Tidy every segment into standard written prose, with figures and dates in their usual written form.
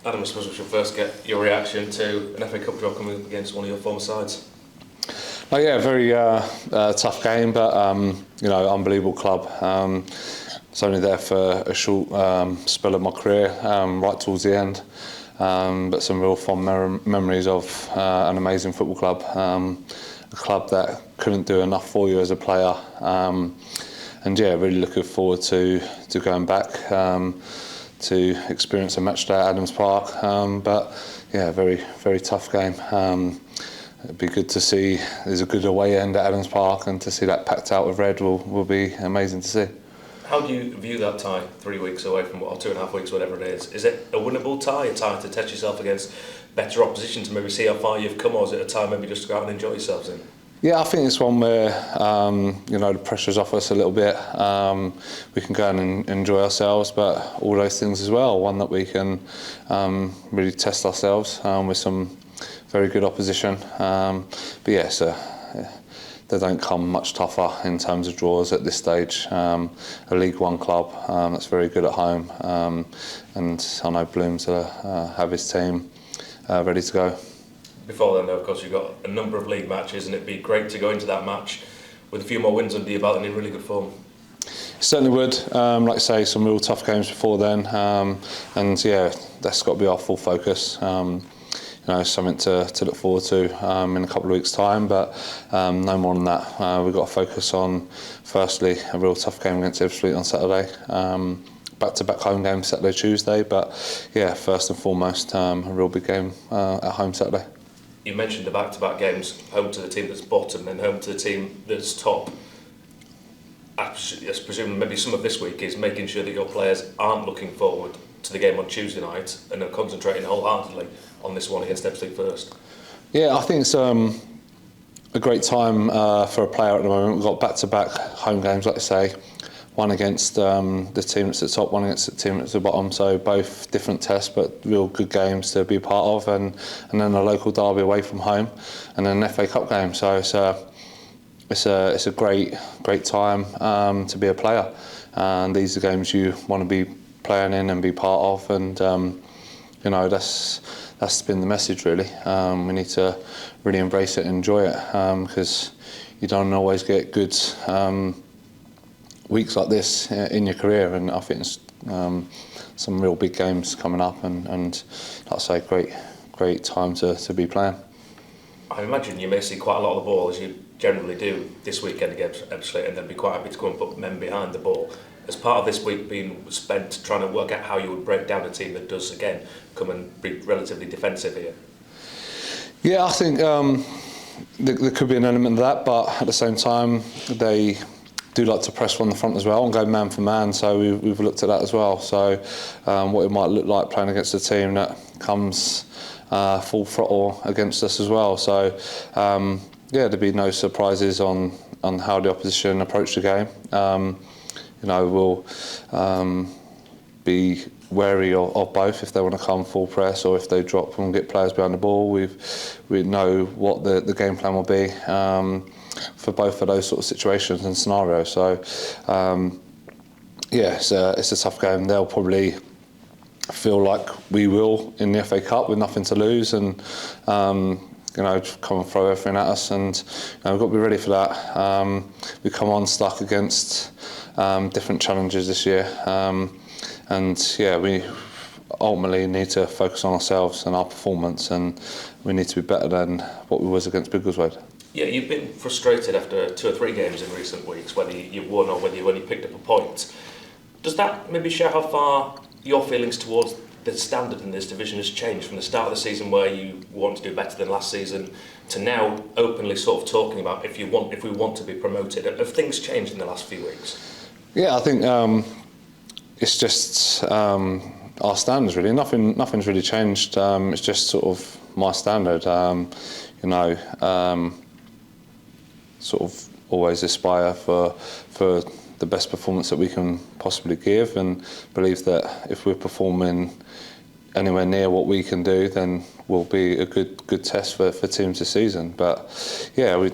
Adam, I suppose we should first get your reaction to an FA Cup draw coming up against one of your former sides. Oh yeah, very tough game, but unbelievable club. Was only there for a short spell of my career, right towards the end, but some real fond memories of an amazing football club, a club that couldn't do enough for you as a player, and yeah, really looking forward to going back to experience a match day at Adams Park, but yeah, very tough game. It'd be good to see there's a good away end at Adams Park, and to see that packed out with red will be amazing to see. How do you view that tie 3 weeks away from, or 2.5 weeks, whatever it is? Is it a winnable tie, a tie to test yourself against better opposition to maybe see how far you've come, or is it a tie maybe just to go out and enjoy yourselves in? Yeah, I think it's one where the pressure's off us a little bit. We can go and enjoy ourselves, but all those things as well. One that we can really test ourselves with some very good opposition. But yeah, they don't come much tougher in terms of draws at this stage. A League One club that's very good at home, and I know Bloom's have his team ready to go. Before then, though, of course, you've got a number of league matches, and it'd be great to go into that match with a few more wins under your belt and in really good form. Certainly would. Like I say, some real tough games before then, and yeah, that's got to be our full focus. Something to look forward to in a couple of weeks' time, but no more than that. We've got to focus on, firstly, a real tough game against Ebbsfleet on Saturday. Back-to-back home game Saturday, Tuesday, but yeah, first and foremost, a real big game at home Saturday. You mentioned the back-to-back games, home to the team that's bottom and home to the team that's top. I presume maybe some of this week is making sure that your players aren't looking forward to the game on Tuesday night and are concentrating wholeheartedly on this one against Ebbsfleet first. Yeah, I think it's a great time for a player at the moment. We've got back-to-back home games, like I say. One against the team that's at the top, one against the team that's at the bottom. So both different tests, but real good games to be a part of. And then a local derby away from home, and then an FA Cup game. So it's a great time to be a player. And these are games you want to be playing in and be part of. And that's been the message really. We need to really embrace it and enjoy it, because you don't always get good weeks like this in your career, and I think it's some real big games coming up, and like I say, great time to be playing. I imagine you may see quite a lot of the ball, as you generally do this weekend against Ebbsfleet, and then be quite happy to go and put men behind the ball. As part of this week being spent trying to work out how you would break down a team that does, again, come and be relatively defensive here? Yeah, I think there could be an element of that, but at the same time, they do like to press from the front as well and go man for man, so we've looked at that as well. So what it might look like playing against a team that comes full throttle against us as well. So there'd be no surprises on how the opposition approach the game. We'll be wary of both if they want to come full press, or if they drop and get players behind the ball. We know what the game plan will be for both of those sort of situations and scenarios. So it's a tough game. They'll probably feel like we will in the FA Cup with nothing to lose, and come and throw everything at us, and we've got to be ready for that. We come on stuck against different challenges this year, we ultimately need to focus on ourselves and our performance, and we need to be better than what we was against Biggleswade. Yeah, you've been frustrated after 2 or 3 games in recent weeks, whether you've won or whether you've only picked up a point. Does that maybe show how far your feelings towards the standard in this division has changed from the start of the season, where you want to do better than last season, to now openly sort of talking about if we want to be promoted? Have things changed in the last few weeks? Yeah, I think it's just our standards really. Nothing's really changed. It's just sort of my standard. Sort of always aspire for the best performance that we can possibly give, and believe that if we're performing anywhere near what we can do, then we'll be a good test for teams this season. But yeah, we're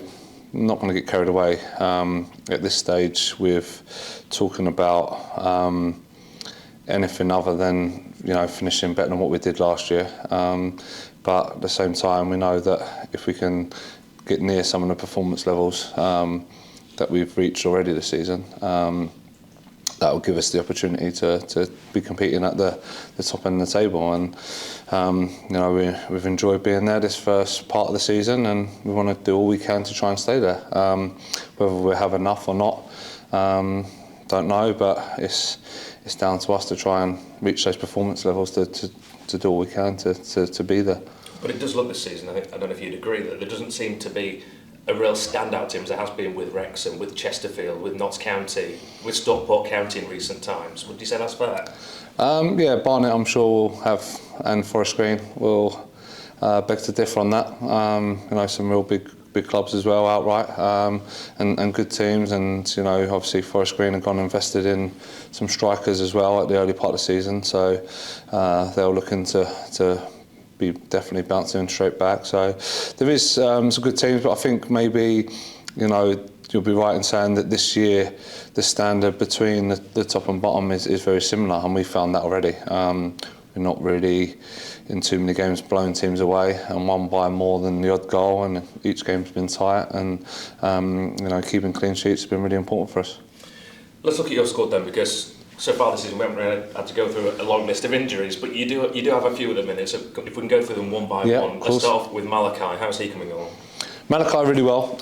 not going to get carried away at this stage with talking about anything other than finishing better than what we did last year. But at the same time, we know that if we can get near some of the performance levels that we've reached already this season, that will give us the opportunity to be competing at the top end of the table. And we've enjoyed being there this first part of the season, and we want to do all we can to try and stay there. Whether we have enough or not, don't know, but it's down to us to try and reach those performance levels to do all we can to be there. But it does look this season, I don't know if you'd agree, that there doesn't seem to be a real standout team as there has been with Wrexham, with Chesterfield, with Notts County, with Stockport County in recent times. Would you say that's fair? Yeah, Barnet I'm sure will have, and Forest Green will beg to differ on that. Some real big clubs as well outright, and good teams, and obviously Forest Green have gone and invested in some strikers as well at the early part of the season, so they're looking to be definitely bouncing straight back. So there is some good teams, but I think maybe you'll be right in saying that this year the standard between the top and bottom is very similar, and we found that already. We're not really in too many games blowing teams away and won by more than the odd goal, and each game's been tight, and keeping clean sheets has been really important for us. Let's look at your squad then, because so far this season we haven't really had to go through a long list of injuries, but you do have a few at the minute, so if we can go through them one by one. Let's start off with Malachi. How's he coming along? Malachi really well.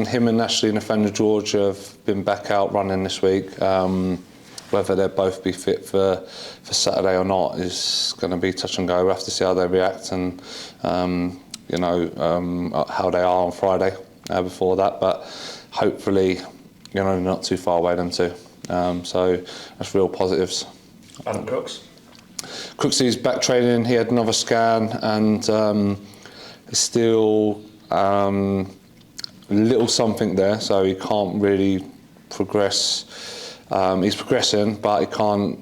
Him and Ashley and Nathaniel George have been back out running this week. Whether they'll both be fit for Saturday or not is going to be touch and go. We'll have to see how they react and how they are on Friday before that. But hopefully, not too far away them two. So that's real positives. Adam Crooks? Crooksy's back training. He had another scan and is still a little something there, so he can't really progress. He's progressing, but he can't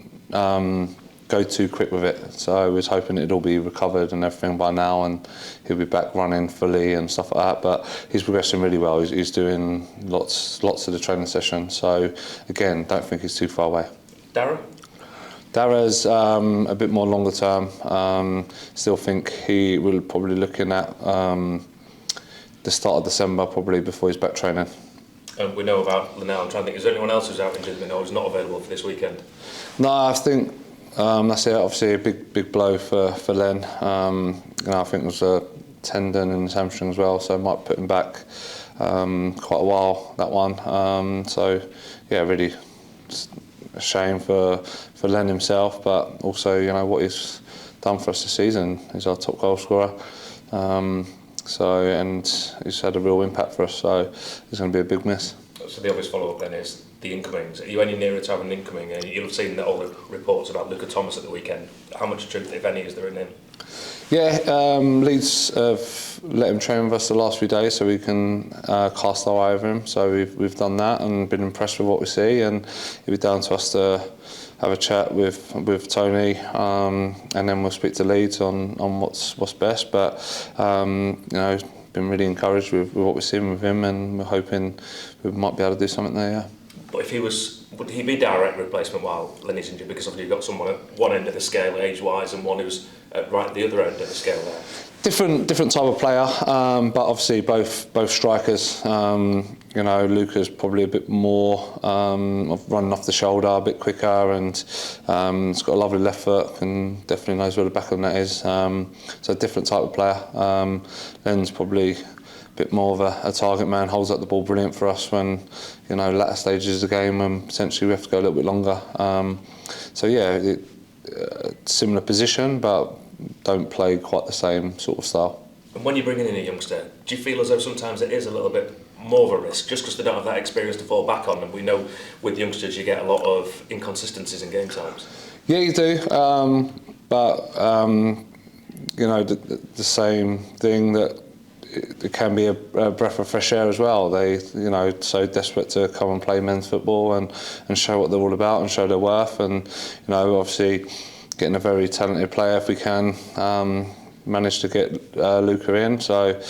go too quick with it. So I was hoping it'd all be recovered and everything by now, and he'll be back running fully and stuff like that. But he's progressing really well. He's doing lots of the training session. So again, don't think he's too far away. Dara's a bit more longer term. Still think he will probably looking at the start of December, probably before he's back training. And we know about Linnell. I'm trying to think, is there anyone else who's out injured that who's not available for this weekend? No, I think that's it. Obviously a big blow for Len. I think it was a tendon in his hamstring as well, so it might put him back quite a while, that one. So yeah, really a shame for Len himself, but also what he's done for us this season. He's our top goal scorer. And he's had a real impact for us, so it's going to be a big miss. So the obvious follow-up then is the incomings. Are you any nearer to having an incoming? You'll have seen all the reports about Luca Thomas at the weekend. How much truth, if any, is there in him? Yeah, Leeds have let him train with us the last few days, so we can cast our eye over him. So we've done that and been impressed with what we see, and it'll be down to us to have a chat with Tony, and then we'll speak to Leeds on what's best. But been really encouraged with what we're seeing with him, and we're hoping we might be able to do something there. Yeah. But if he was, would he be direct replacement while Lenny's injured? Because obviously you've got someone at one end of the scale age-wise and one who's at right at the other end of the scale there. Different type of player, but obviously both strikers. Luca's probably a bit more of running off the shoulder, a bit quicker, and he's got a lovely left foot and definitely knows where the back of the net is. So a different type of player. Len's probably a bit more of a target man, holds up the ball brilliant for us when latter stages of the game and potentially we have to go a little bit longer. Similar position, but don't play quite the same sort of style. And when you're bringing in a youngster, do you feel as though sometimes it is a little bit more of a risk just because they don't have that experience to fall back on? And we know with youngsters you get a lot of inconsistencies in game times. Yeah, you do, but the same thing that it can be a breath of fresh air as well. They, so desperate to come and play men's football and show what they're all about and show their worth. And obviously getting a very talented player if we can manage to get Luca in. So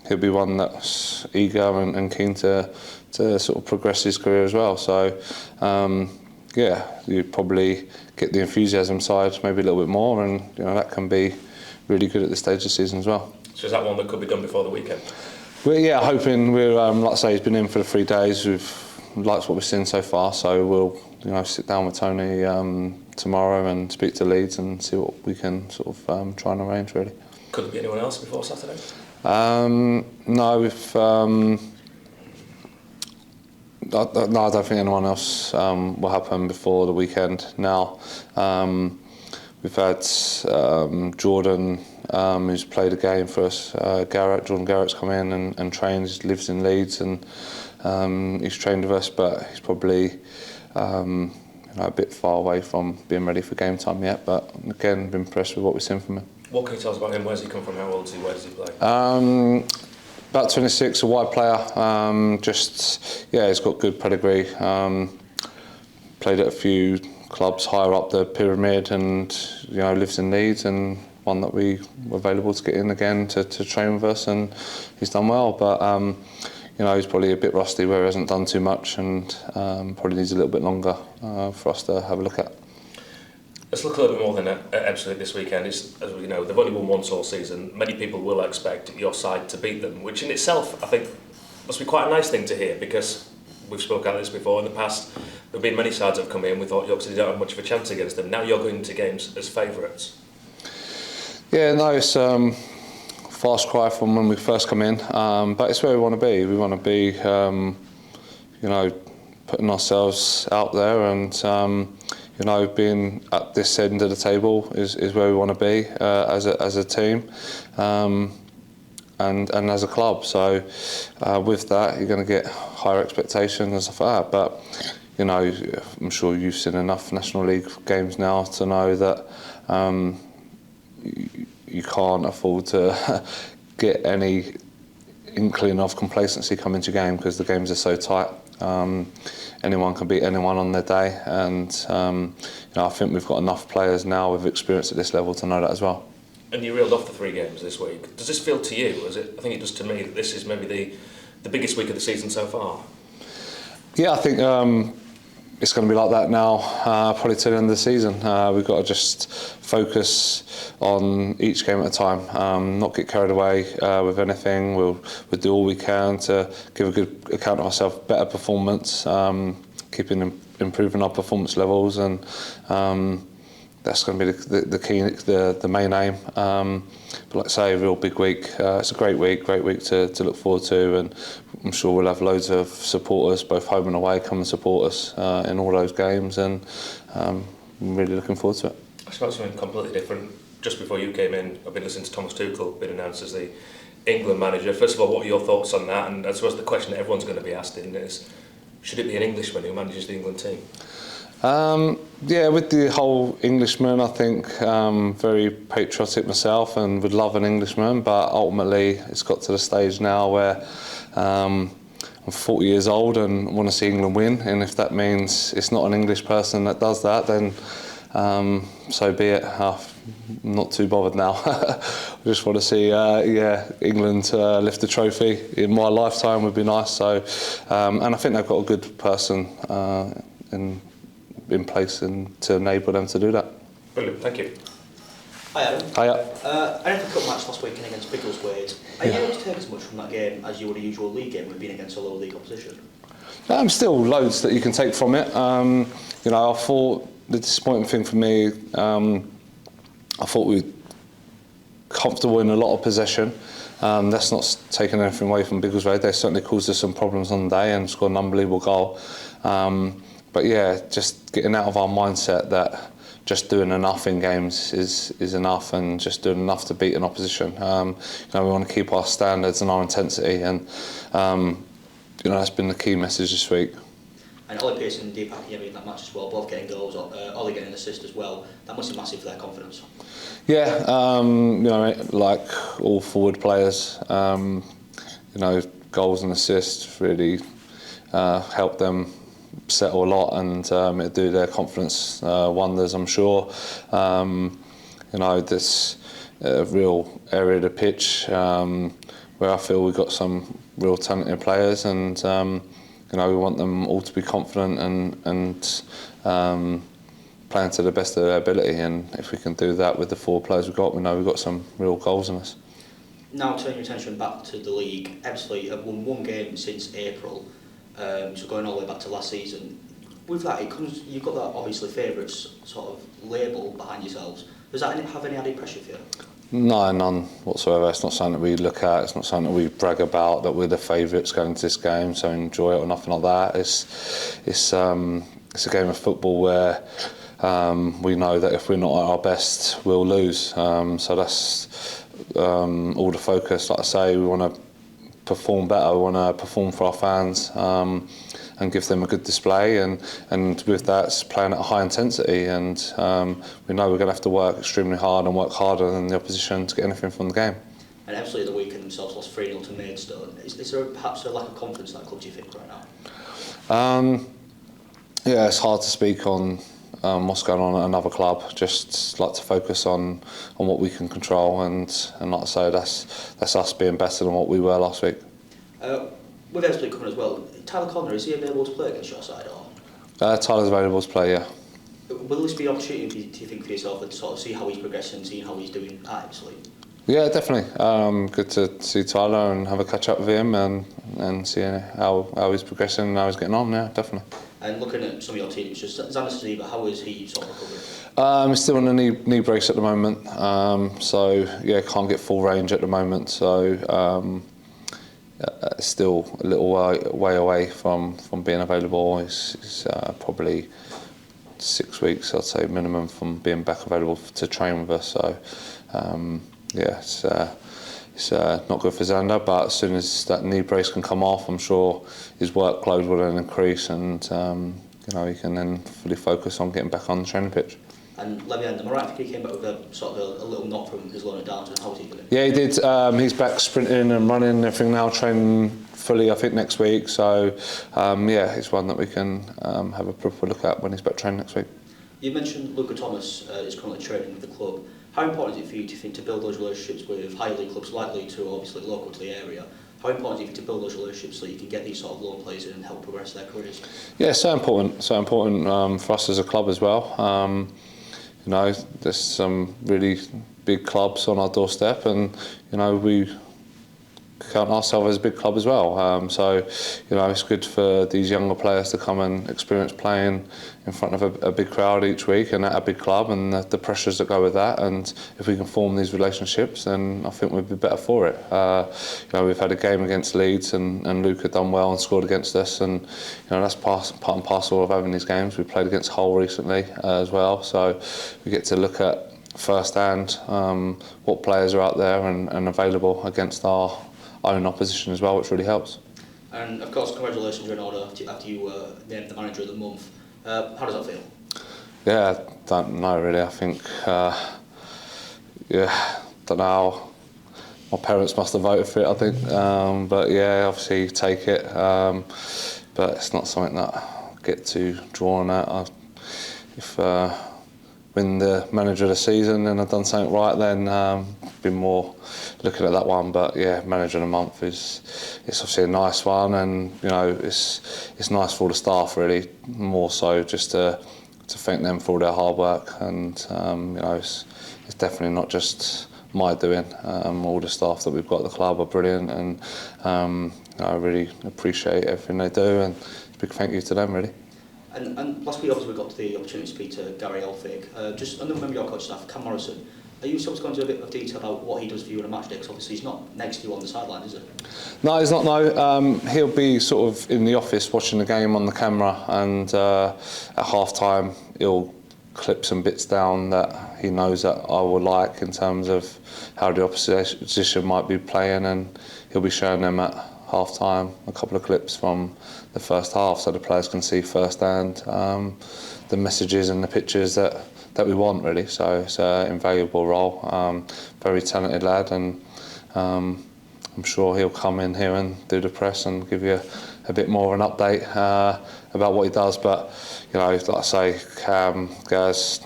he'll be one that's eager and keen to sort of progress his career as well. So you probably get the enthusiasm side maybe a little bit more, and that can be really good at this stage of the season as well. So is that one that could be done before the weekend? We're hoping. We're like I say, he's been in for the 3 days. We've liked what we've seen so far, so we'll sit down with Tony tomorrow and speak to Leeds and see what we can sort of try and arrange really. Could there be anyone else before Saturday? No, I don't think anyone else will happen before the weekend. Now, we've had Jordan, who's played a game for us. Jordan Garrett's come in and trains, lives in Leeds, and he's trained with us, but he's probably a bit far away from being ready for game time yet. But again, been impressed with what we've seen from him. What can you tell us about him? Where's he come from? How old is he? Where does he play? About 26, a wide player. He's got good pedigree. Played at a few clubs higher up the pyramid, and lives in Leeds, and one that we were available to get in again to train with us, and he's done well. But he's probably a bit rusty where he hasn't done too much, and probably needs a little bit longer for us to have a look at. Let's look a little bit more than at Ebbsfleet this weekend. As we know, they've only won once all season. Many people will expect your side to beat them, which in itself, I think, must be quite a nice thing to hear, because we've spoken about this before in the past. There have been many sides that have come in. We thought Yorkshire don't have much of a chance against them. Now you're going into games as favourites. Yeah, no, it's fast cry from when we first come in, but it's where we want to be. We want to be, putting ourselves out there, and being at this end of the table is where we want to be as a team, and as a club. So with that, you're going to get higher expectations and stuff like that. But I'm sure you've seen enough National League games now to know that you can't afford to get any inkling of complacency coming to game, because the games are so tight. Anyone can beat anyone on their day, and I think we've got enough players now with experience at this level to know that as well. And you reeled off the 3 games this week. Does this feel to you, I think it does to me, that this is maybe the biggest week of the season so far? Yeah, I think it's going to be like that now, probably to the end of the season. We've got to just focus on each game at a time, not get carried away with anything. We'll do all we can to give a good account of ourselves, better performance, keeping improving our performance levels, and that's going to be the key, the main aim. But like I say, a real big week. It's a great week to look forward to, and I'm sure we'll have loads of supporters, both home and away, come and support us in all those games, and I'm really looking forward to it. I suppose something completely different. Just before you came in, I've been listening to Thomas Tuchel being announced as the England manager. First of all, what are your thoughts on that? And I suppose the question that everyone's going to be asking is, should it be an Englishman who manages the England team? With the whole Englishman, I think very patriotic myself and would love an Englishman, but ultimately it's got to the stage now where I'm 40 years old and want to see England win, and if that means it's not an English person that does that, then so be it. I'm not too bothered now. I just want to see England lift the trophy in my lifetime would be nice. So, and I think they've got a good person in place and to enable them to do that. Brilliant, thank you. Hi Adam. Hiya. I had a cup match last weekend against Biggleswade. Are you able to take as much from that game as you would a usual league game when being against a lower league opposition? Still loads that you can take from it. I thought the disappointing thing for me, I thought we were comfortable in a lot of possession. That's not taking anything away from Biggleswade. They certainly caused us some problems on the day and scored an unbelievable goal. But yeah, just getting out of our mindset that just doing enough in games is enough, and just doing enough to beat an opposition. We want to keep our standards and our intensity, and that's been the key message this week. And Ollie Pearson and Deepak Yemi in that match as well, both getting goals, Ollie getting an assist as well. That must be massive for their confidence. Yeah, like all forward players, goals and assists really help them settle a lot, and it do their confidence wonders, I'm sure. This real area of the pitch where I feel we've got some real talented players, and we want them all to be confident and playing to the best of their ability, and if we can do that with the 4 players we've got, we know we've got some real goals in us. Now turning your attention back to the league, Ebbsfleet have won 1 game since April, so going all the way back to last season. With that, you've got that obviously favourites sort of label behind yourselves. Does that have any added pressure for you? No, none whatsoever. It's not something that we look at. It's not something that we brag about that we're the favourites going into this game, so enjoy it or nothing like that. It's a game of football where we know that if we're not at our best, we'll lose. So that's all the focus. Like I say, we want to perform better. We want to perform for our fans and give them a good display. And with that, it's playing at a high intensity. And we know we're going to have to work extremely hard and work harder than the opposition to get anything from the game. And Ebbsfleet the weekend themselves lost 3-0 to Maidstone. Is there perhaps a lack of confidence in that club, do you think, right now? Yeah, it's hard to speak on what's going on at another club. Just like to focus on what we can control, and like I say, that's us being better than what we were last week. With Ebbsfleet coming as well, Tyler Connor, is he available to play against your side? Or? Tyler's available to play, yeah. Will this be an opportunity, do you think, for yourself to sort of see how he's progressing, seeing how he's doing at Ebbsfleet? Yeah, definitely. Good to see Tyler and have a catch up with him and see how he's progressing and how he's getting on. Yeah, definitely. And looking at some of your teams, just Xander Saliba, how is he sort of recovering? He's still on a knee brace at the moment, so yeah, can't get full range at the moment. So still a little way away from being available. He's probably 6 weeks, I'd say, minimum from being back available to train with us. So yeah, it's not good for Xander, but as soon as that knee brace can come off, I'm sure his workload will then increase, and he can then fully focus on getting back on the training pitch. And Levian, am I right if he came back with a sort of a little knock from his loan at Downton? How was he doing? Yeah, he did. He's back sprinting and running and everything now, training fully, I think, next week. So yeah, it's one that we can have a proper look at when he's back training next week. You mentioned Luca Thomas is currently training with the club. How important is it for you, do you think, to build those relationships with higher league clubs like League Two, obviously local to the area? How important is it to build those relationships so you can get these sort of loan players in and help progress their careers? Yeah, so important for us as a club as well. There's some really big clubs on our doorstep, and we count ourselves as a big club as well. So it's good for these younger players to come and experience playing in front of a big crowd each week and at a big club, and the pressures that go with that. And if we can form these relationships, then I think we'd be better for it. We've had a game against Leeds, and Luke had done well and scored against us, and that's part and parcel of having these games. We played against Hull recently as well, so we get to look at firsthand what players are out there and available against our own opposition as well, which really helps. And of course, congratulations are in order after you named the manager of the month. How does that feel? Yeah, I don't know really. I think, don't know how my parents must have voted for it, I think. But yeah, obviously take it. But it's not something that I get too drawn at. If win the manager of the season and I've done something right, then been more looking at that one. But yeah, manager of the month it's obviously a nice one, and it's nice for all the staff really, more so just to thank them for all their hard work, and it's definitely not just my doing. All the staff that we've got at the club are brilliant, and I really appreciate everything they do, and a big thank you to them really. And last week, obviously, we got the opportunity to speak to Gabriel. Just another member of your coach staff, Cam Morrison. Are you able to go into a bit of detail about what he does for you on a match day? Because obviously he's not next to you on the sideline, is he? No, he's not. No, he'll be sort of in the office watching the game on the camera, and at half time he'll clip some bits down that he knows that I would like in terms of how the opposition might be playing, and he'll be showing them at half time a couple of clips from the first half, so the players can see firsthand the messages and the pictures that we want really. So it's an invaluable role. Very talented lad, and I'm sure he'll come in here and do the press and give you a bit more of an update about what he does. But like I say, Cam, Gaz,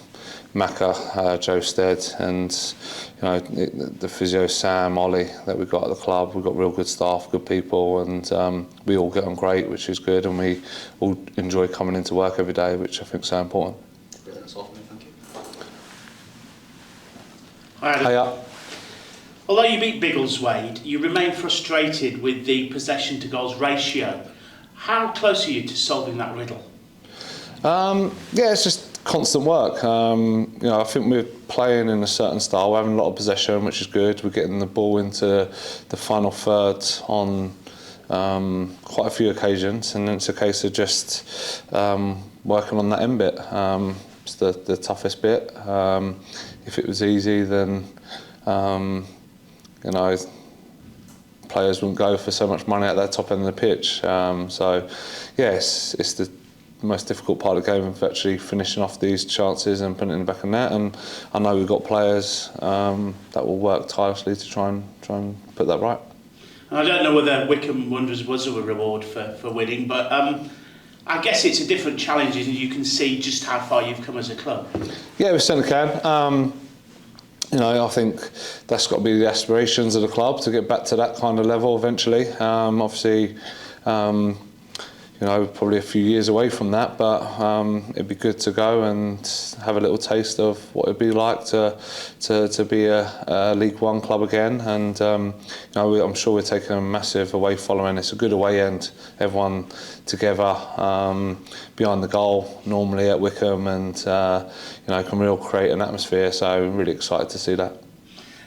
Macca, Joe Stead, and the physio Sam, Ollie that we've got at the club. We've got real good staff, good people, and we all get on great, which is good, and we all enjoy coming into work every day, which I think is so important. That's all from me, thank you. Hi, Adam. Hiya. Although you beat Biggleswade, you remain frustrated with the possession to goals ratio. How close are you to solving that riddle? Yeah, it's just constant work. I think we're playing in a certain style. We're having a lot of possession, which is good. We're getting the ball into the final third on quite a few occasions, and it's a case of just working on that end bit. It's the toughest bit. If it was easy, then players wouldn't go for so much money at that top end of the pitch. So, yes, it's the most difficult part of the game of actually finishing off these chances and putting it in the back of the net. And I know we've got players that will work tirelessly to try and put that right. I don't know whether Wycombe Wanderers was a reward for winning, but I guess it's a different challenge, and you can see just how far you've come as a club. Yeah, we certainly can. I think that's got to be the aspirations of the club, to get back to that kind of level eventually. Obviously, probably a few years away from that, but it'd be good to go and have a little taste of what it'd be like to be a League One club again. And I'm sure we're taking a massive away following. It's a good away end, everyone together behind the goal normally at Wycombe, and can really create an atmosphere. So I'm really excited to see that.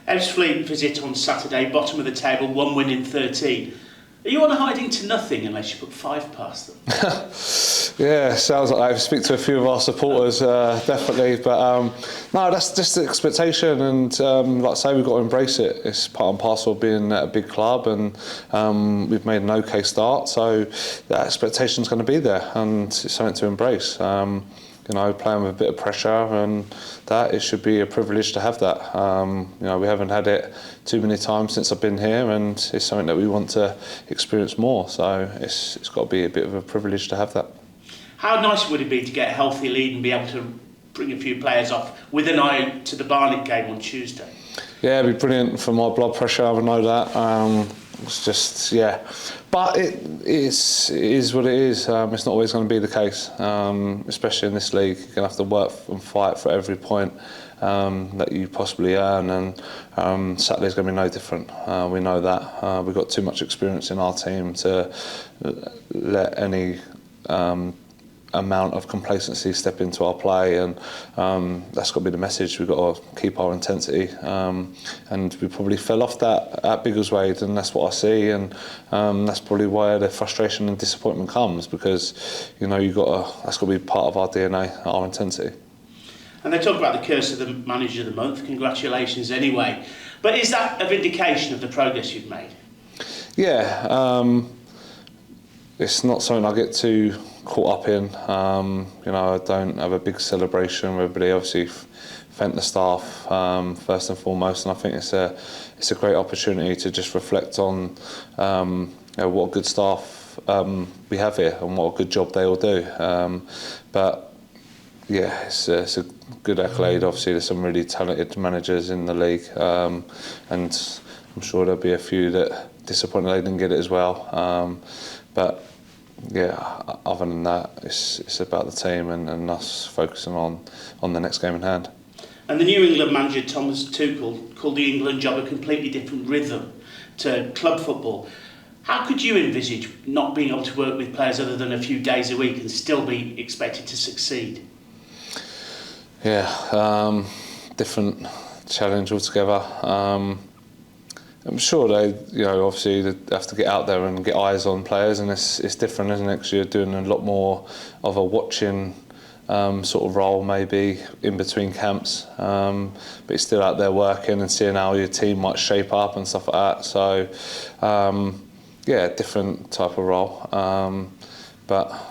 Ebbsfleet visit on Saturday, bottom of the table, 1 win in 13. Are you on a hiding to nothing unless you put 5 past them? Yeah, sounds like I speak to a few of our supporters, definitely. But no, that's just the expectation, and like I say, we've got to embrace it. It's part and parcel of being at a big club, and we've made an okay start, so that expectation's going to be there, and it's something to embrace. Playing with a bit of pressure, and that it should be a privilege to have that. We haven't had it too many times since I've been here, and it's something that we want to experience more. So it's got to be a bit of a privilege to have that. How nice would it be to get a healthy lead and be able to bring a few players off with an eye to the Barnet game on Tuesday? Yeah, it'd be brilliant for my blood pressure. I know that. It's just, yeah. But it is what it is. It's not always going to be the case, especially in this league. You're going to have to work and fight for every point that you possibly earn, and Saturday's going to be no different. We know that. We've got too much experience in our team to let any amount of complacency step into our play, and that's got to be the message. We've got to keep our intensity, and we probably fell off that at Biggleswade, and that's what I see, and that's probably where the frustration and disappointment comes, because that's got to be part of our DNA, our intensity. And they talk about the curse of the manager of the month. Congratulations anyway. But is that a vindication of the progress you've made? Yeah, it's not something I get too caught up in. I don't have a big celebration with everybody. Obviously, thank the staff first and foremost, and I think it's a great opportunity to just reflect on what good staff we have here and what a good job they all do. But yeah, it's a good accolade. Obviously, there's some really talented managers in the league, and I'm sure there'll be a few that disappointed they didn't get it as well. But yeah, other than that, it's about the team and us focusing on the next game in hand. And the New England manager, Thomas Tuchel, called the England job a completely different rhythm to club football. How could you envisage not being able to work with players other than a few days a week and still be expected to succeed? Yeah, different challenge altogether. I'm sure they, obviously they have to get out there and get eyes on players, and it's different, isn't it? Because you're doing a lot more of a watching sort of role, maybe in between camps, but you're still out there working and seeing how your team might shape up and stuff like that. So, yeah, different type of role, but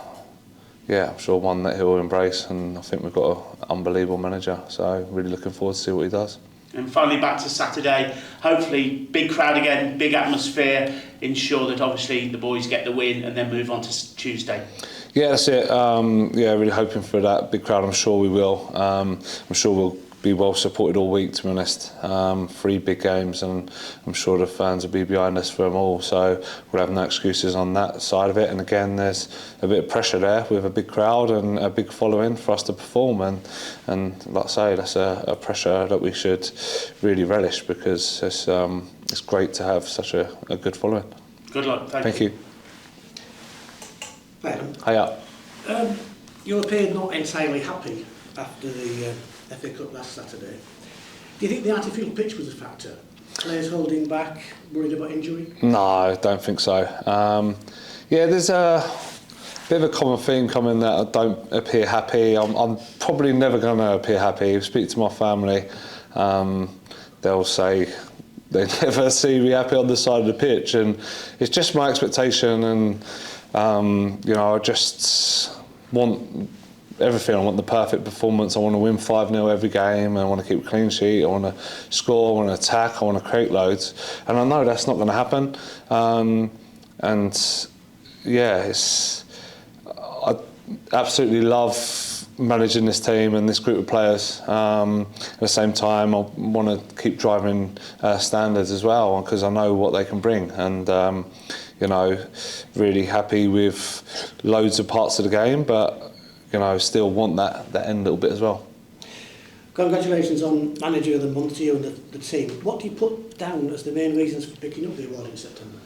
yeah, I'm sure one that he'll embrace, and I think we've got an unbelievable manager. So, really looking forward to see what he does. And finally, back to Saturday. Hopefully, big crowd again, big atmosphere. Ensure that obviously the boys get the win and then move on to Tuesday. Yeah, that's it. Yeah, really hoping for that big crowd. I'm sure we will. I'm sure we'll be well supported all week, to be honest. 3 big games, and I'm sure the fans will be behind us for them all. So we'll have no excuses on that side of it. And again, there's a bit of pressure there with a big crowd and a big following for us to perform. And like I say, that's a pressure that we should really relish, because it's great to have such a good following. Good luck. Thank you. Adam, Hiya. you appeared not entirely happy after the FA Cup last Saturday. Do you think the artificial pitch was a factor? Players holding back, worried about injury? No, I don't think so. Yeah, there's a bit of a common theme coming that I don't appear happy. I'm probably never going to appear happy. If I speak to my family, they'll say they never see me happy on the side of the pitch, and it's just my expectation. And you know, I just want everything. I want the perfect performance. I want to win 5-0 every game. I want to keep a clean sheet. I want to score. I want to attack. I want to create loads. And I know that's not going to happen. And yeah, I absolutely love managing this team and this group of players. At the same time, I want to keep driving standards as well, because I know what they can bring. And you know, really happy with loads of parts of the game, but you know, still want that end little bit as well. Congratulations on Managerial of the Month to you and the team. What do you put down as the main reasons for picking up the award in September?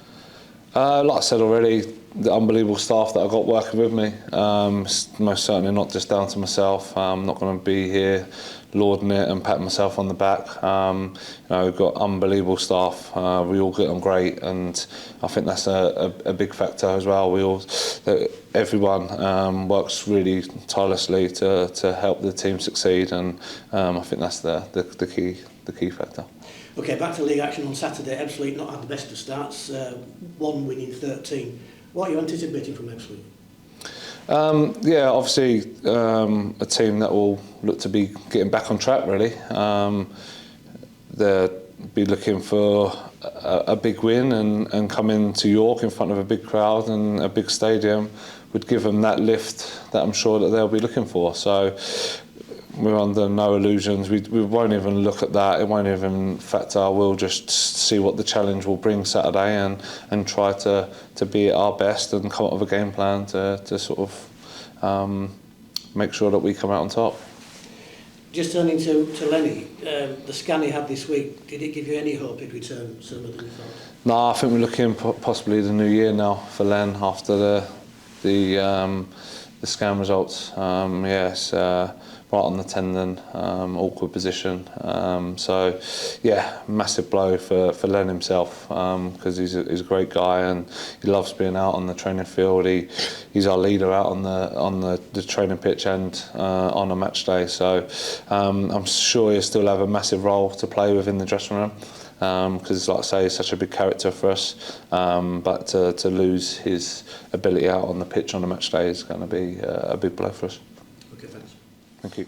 Like I said already, the unbelievable staff that I've got working with me. Most certainly not just down to myself. I'm not going to be here lauding it and patting myself on the back. You know, we've got unbelievable staff. We all get on great, and I think that's a big factor as well. Everyone works really tirelessly to help the team succeed, and I think that's the key factor. Okay, back to league action on Saturday. Ebbsfleet not had the best of starts, 1 win in 13. What are you anticipating from Ebbsfleet? Yeah, obviously a team that will look to be getting back on track, really. They'll be looking for a big win, and coming to York in front of a big crowd and a big stadium would give them that lift that I'm sure that they'll be looking for. So we're under no illusions. We won't even look at that. It won't even factor. We'll just see what the challenge will bring Saturday, and try to be at our best and come up with a game plan to sort of make sure that we come out on top. Just turning to Lenny, the scan he had this week, did it give you any hope he'd return sooner than you thought? No, I think we're looking possibly the new year now for Len after the scan results. Yes. Right on the tendon, awkward position. So, yeah, massive blow for Len himself, because he's a great guy and he loves being out on the training field. He's our leader out on the training pitch and on a match day. So I'm sure he'll still have a massive role to play within the dressing room, because, like I say, he's such a big character for us. But to lose his ability out on the pitch on a match day is going to be a big blow for us. Okay, thanks. Thank you.